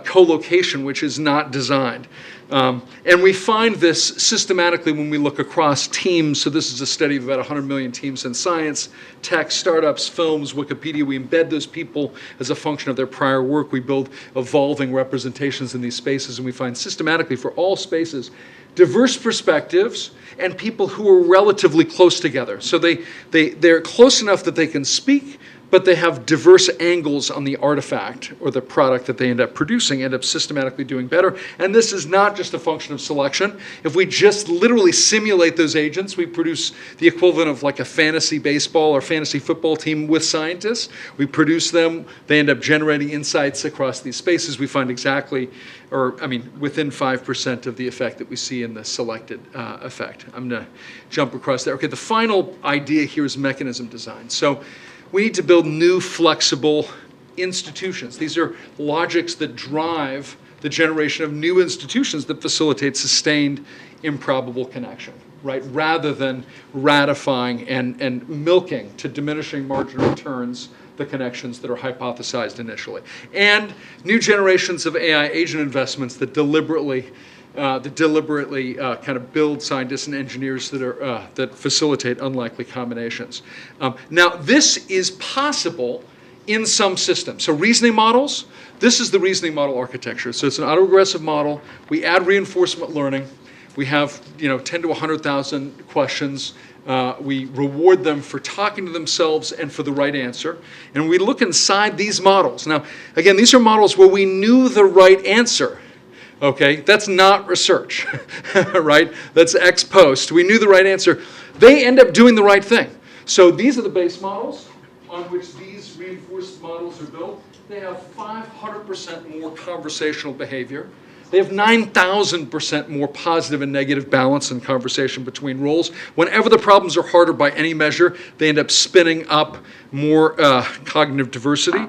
co-location which is not designed. And we find this systematically when we look across teams. So this is a study of about 100 million teams in science, tech, startups, films, Wikipedia. We embed those people as a function of their prior work. We build evolving representations in these spaces, and we find systematically for all spaces diverse perspectives and people who are relatively close together. So they're close enough that they can speak, but they have diverse angles on the artifact or the product that they end up producing, end up systematically doing better. And this is not just a function of selection. If we just literally simulate those agents, we produce the equivalent of like a fantasy baseball or fantasy football team with scientists. We produce them, they end up generating insights across these spaces. We find exactly, within 5% of the effect that we see in the selected effect. I'm gonna jump across there. Okay, the final idea here is mechanism design. So we need to build new, flexible institutions. These are logics that drive the generation of new institutions that facilitate sustained, improbable connection, right? Rather than ratifying and milking to diminishing marginal returns the connections that are hypothesized initially. And new generations of AI agent investments that deliberately kind of build scientists and engineers that facilitate unlikely combinations. Now, this is possible in some systems. So reasoning models, this is the reasoning model architecture. So it's an autoregressive model. We add reinforcement learning. We have 10 to 100,000 questions. We reward them for talking to themselves and for the right answer. And we look inside these models. Now, again, these are models where we knew the right answer. Okay, that's not research, right? That's ex post. We knew the right answer. They end up doing the right thing. So these are the base models on which these reinforced models are built. They have 500% more conversational behavior. They have 9,000% more positive and negative balance in conversation between roles. Whenever the problems are harder by any measure, they end up spinning up more cognitive diversity.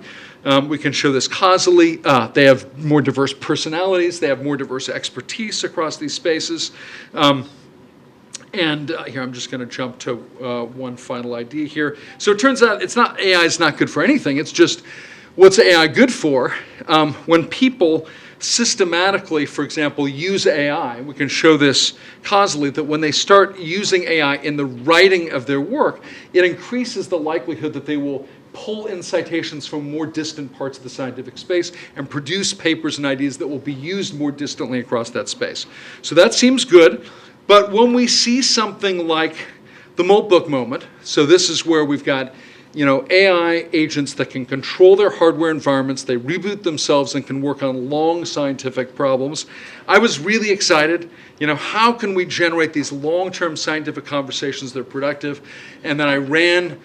We can show this causally. They have more diverse personalities. They have more diverse expertise across these spaces. And here I'm just going to jump to one final idea here. So it turns out AI is not good for anything. It's just what's AI good for? When people systematically, for example, use AI, we can show this causally, that when they start using AI in the writing of their work, it increases the likelihood that they will pull in citations from more distant parts of the scientific space and produce papers and ideas that will be used more distantly across that space. So that seems good, but when we see something like the Moltbook moment, so this is where we've got AI agents that can control their hardware environments, they reboot themselves and can work on long scientific problems. I was really excited. How can we generate these long-term scientific conversations that are productive? And then I ran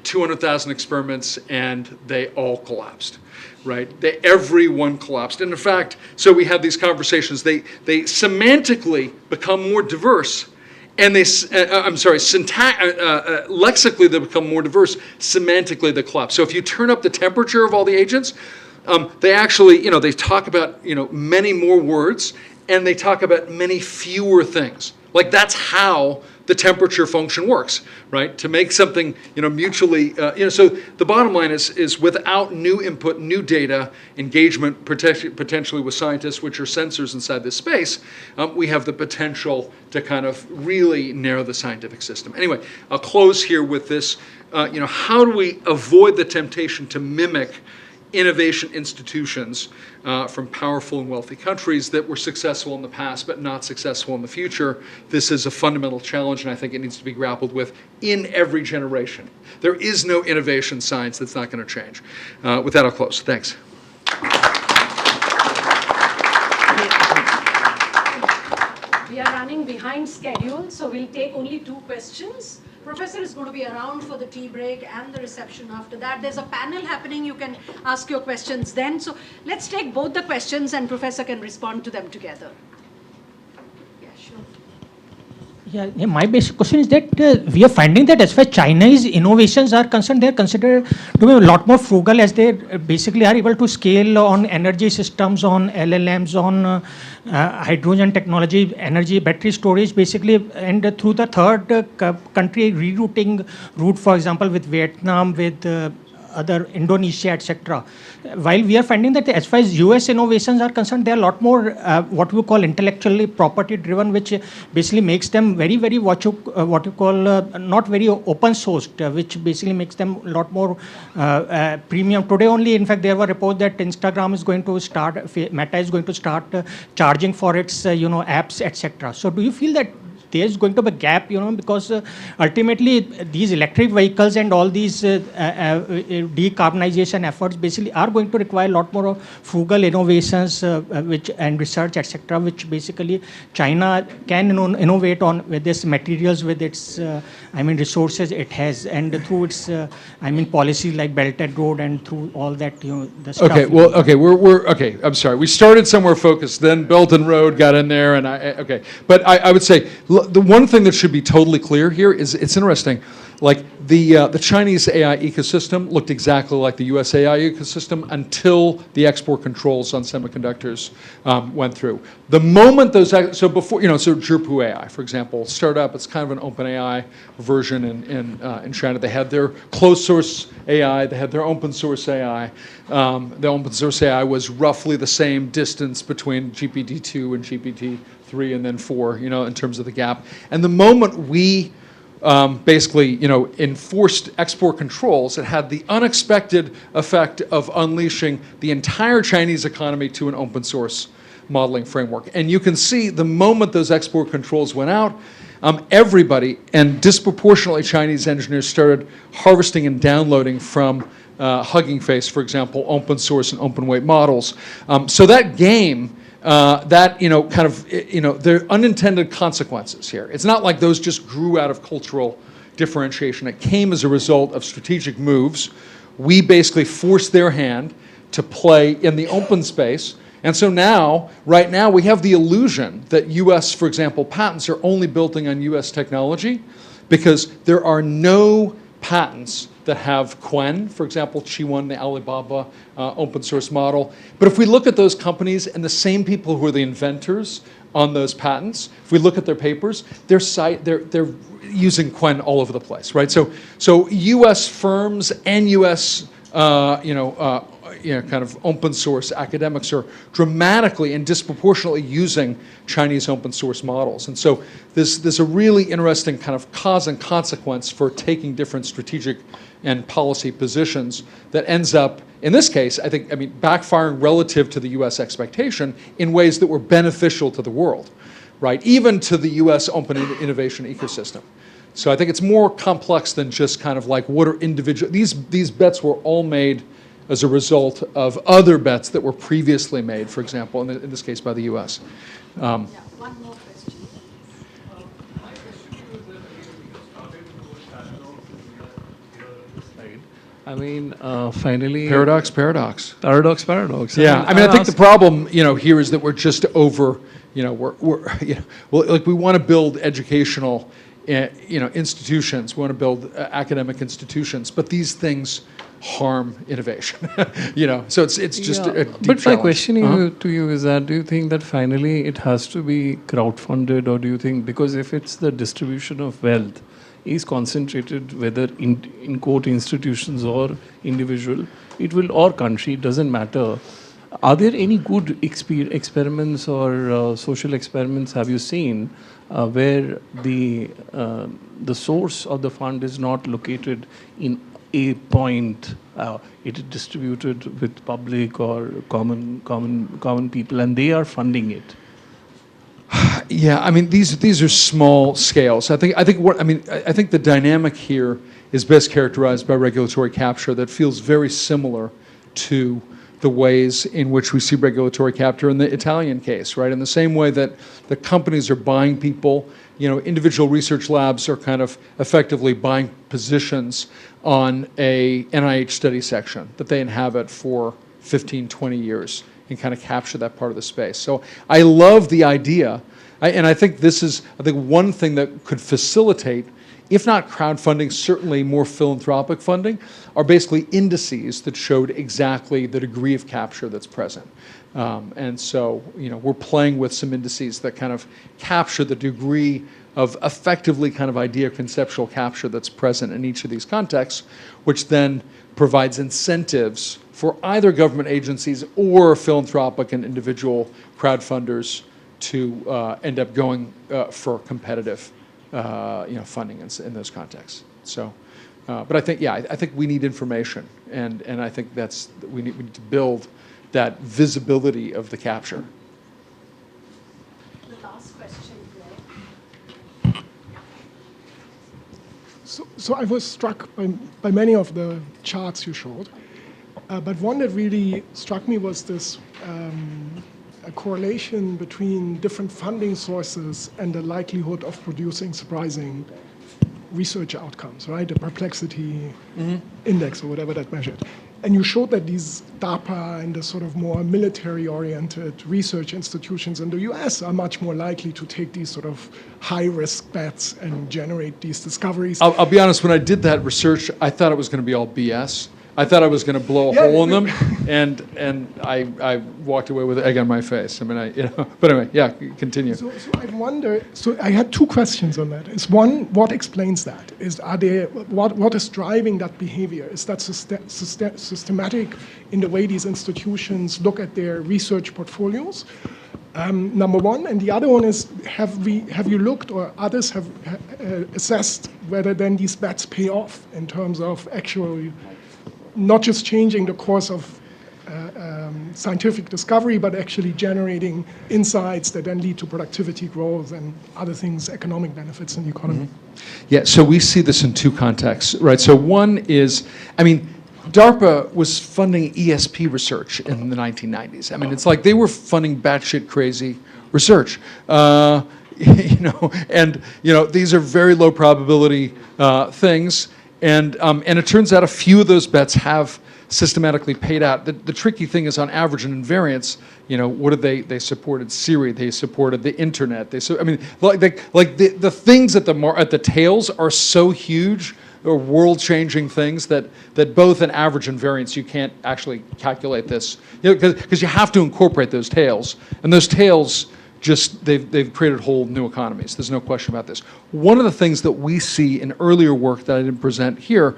200,000 experiments, and they all collapsed, right? Everyone collapsed. And in fact, so we have these conversations. They semantically become more diverse, and lexically they become more diverse. Semantically, they collapse. So if you turn up the temperature of all the agents, they actually, they talk about, many more words, and they talk about many fewer things. Like that's how the temperature function works, right? To make something, mutually, so the bottom line is without new input, new data, engagement, potentially with scientists, which are sensors inside this space, we have the potential to kind of really narrow the scientific system. Anyway, I'll close here with this. How do we avoid the temptation to mimic innovation institutions from powerful and wealthy countries that were successful in the past but not successful in the future? This is a fundamental challenge, and I think it needs to be grappled with in every generation. There is no innovation science that's not going to change. With that, I'll close. Thanks. We are running behind schedule, so we'll take only 2 questions. Professor is going to be around for the tea break and the reception after that. There's a panel happening. You can ask your questions then. So let's take both the questions and Professor can respond to them together. Yeah, sure. Yeah, my basic question is that we are finding that as far as Chinese innovations are concerned, they are considered to be a lot more frugal, as they basically are able to scale on energy systems, on LLMs, on hydrogen technology, energy, battery storage, basically, and through the third country rerouting route, for example, with Vietnam, with other Indonesia, etc. While we are finding that as far as US innovations are concerned, they are a lot more what we call intellectually property driven, which basically makes them very, very what you call not very open sourced, which basically makes them a lot more premium. Today only, in fact, there were reports that Instagram is going to start, Meta is going to start charging for its apps, etc. So do you feel that there's going to be a gap, because ultimately these electric vehicles and all these decarbonization efforts basically are going to require a lot more of frugal innovations and research, etc., which basically China can innovate on with its materials, with its resources it has, and through its policies like Belt and Road, and through all that the stuff. Okay, well, okay, we're okay. I'm sorry. We started somewhere focused, then Belt and Road got in there, and okay. But I would say the one thing that should be totally clear here is it's interesting. Like the Chinese AI ecosystem looked exactly like the US AI ecosystem until the export controls on semiconductors went through. The moment those, so before, so Zhipu AI, for example, startup, it's kind of an open AI version in China. They had their closed source AI, they had their open source AI. The open source AI was roughly the same distance between GPT-2 and GPT-3 and then 4, in terms of the gap. And the moment we basically, enforced export controls, it had the unexpected effect of unleashing the entire Chinese economy to an open source modeling framework. And you can see the moment those export controls went out, everybody, and disproportionately Chinese engineers, started harvesting and downloading from Hugging Face, for example, open source and open weight models. So that game, there are unintended consequences here. It's not like those just grew out of cultural differentiation. It came as a result of strategic moves. We basically forced their hand to play in the open space. And so now, right now, we have the illusion that US, for example, patents are only building on US technology because there are no patents that have Quen, for example, Qi1, the Alibaba open source model. But if we look at those companies and the same people who are the inventors on those patents, if we look at their papers, they're using Quen all over the place, right? So U.S. firms and U.S. Kind of open source academics are dramatically and disproportionately using Chinese open source models. And so there's a really interesting kind of cause and consequence for taking different strategic and policy positions that ends up, in this case, backfiring relative to the US expectation in ways that were beneficial to the world, right? Even to the US open innovation ecosystem. So I think it's more complex than just kind of like what are individual, these bets were all made as a result of other bets that were previously made, for example, in this case by the US. One more question. Finally... Paradox. Yeah, I think the problem, here is that we're just over, we want to build educational, institutions, we want to build academic institutions, but these things harm innovation, so it's just a deep But my challenge. question to you is that, do you think that finally it has to be crowdfunded, or do you think, because if it's the distribution of wealth is concentrated, whether in quote institutions or individual, it will, or country, it doesn't matter. Are there any good experiments or social experiments have you seen where the source of the fund is not located in a point, it is distributed with public or common people, and they are funding it? Yeah, these are small scales. I think the dynamic here is best characterized by regulatory capture that feels very similar to the ways in which we see regulatory capture in the Italian case, right? In the same way that the companies are buying people, individual research labs are kind of effectively buying positions on a NIH study section that they inhabit for 15, 20 years and kind of capture that part of the space. So I love the idea, and I think this is, one thing that could facilitate if not crowdfunding, certainly more philanthropic funding, are basically indices that showed exactly the degree of capture that's present. And so, we're playing with some indices that kind of capture the degree of effectively kind of idea conceptual capture that's present in each of these contexts, which then provides incentives for either government agencies or philanthropic and individual crowdfunders to end up going for competitive funding in those contexts. So, but I think we need information, and I think we need to build that visibility of the capture. The last question, So I was struck by many of the charts you showed, but one that really struck me was this a correlation between different funding sources and the likelihood of producing surprising research outcomes, right? The perplexity index or whatever that measured. And you showed that these DARPA and the sort of more military-oriented research institutions in the US are much more likely to take these sort of high-risk bets and generate these discoveries. I'll be honest, when I did that research, I thought it was going to be all BS. I thought I was going to blow a hole in them, and I walked away with an egg on my face. I mean, but anyway, yeah, continue. So I wonder. So I had two questions on that. Is one, what explains that? What is driving that behavior? Is that systematic in the way these institutions look at their research portfolios? Number one, and the other one is, have you looked, or others have assessed whether then these bets pay off in terms of actually not just changing the course of scientific discovery, but actually generating insights that then lead to productivity growth and other things, economic benefits in the economy? Yeah, so we see this in two contexts, right? So one is, DARPA was funding ESP research in the 1990s. I mean, it's like they were funding batshit crazy research. These are very low probability things. And it turns out a few of those bets have systematically paid out. The tricky thing is, on average and invariance, what did they supported Siri, they supported the internet. The things at the tails are so huge, or world-changing things that both in average and variance you can't actually calculate this, because you have to incorporate those tails, and those tails they've created whole new economies. There's no question about this. One of the things that we see in earlier work that I didn't present here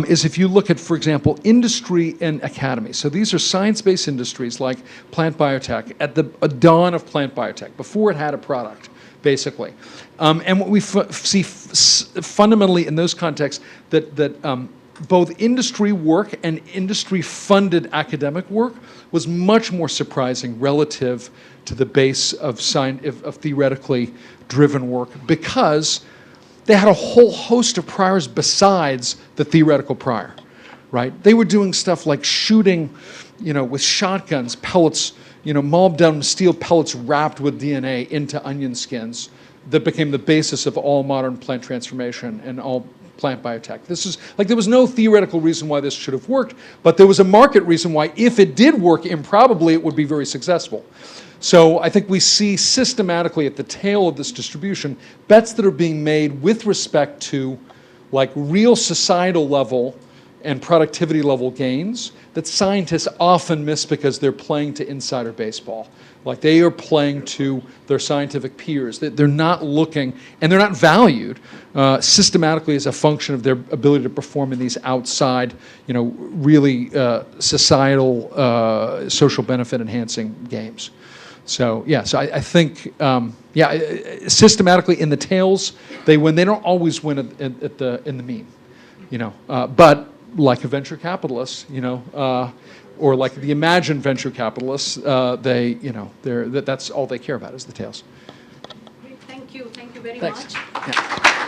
is if you look at, for example, industry and academy. So these are science-based industries like plant biotech, at the dawn of plant biotech, before it had a product, basically. And what we see fundamentally in those contexts, that both industry work and industry-funded academic work was much more surprising relative to the base of theoretically driven work, because they had a whole host of priors besides the theoretical prior, right? They were doing stuff like shooting, with shotguns, pellets, molybdenum steel pellets wrapped with DNA into onion skins that became the basis of all modern plant transformation and all plant biotech. There was no theoretical reason why this should have worked, but there was a market reason why, if it did work improbably, it would be very successful. So I think we see systematically at the tail of this distribution bets that are being made with respect to real societal level and productivity level gains that scientists often miss because they're playing to insider baseball. They are playing to their scientific peers. They're not looking, and they're not valued systematically as a function of their ability to perform in these outside, really societal, social benefit enhancing games. So I think systematically in the tails they win. They don't always win in the mean, but like a venture capitalist, or like the imagined venture capitalists, that's all they care about is the tails. Great, thank you very Thanks. much. Yeah.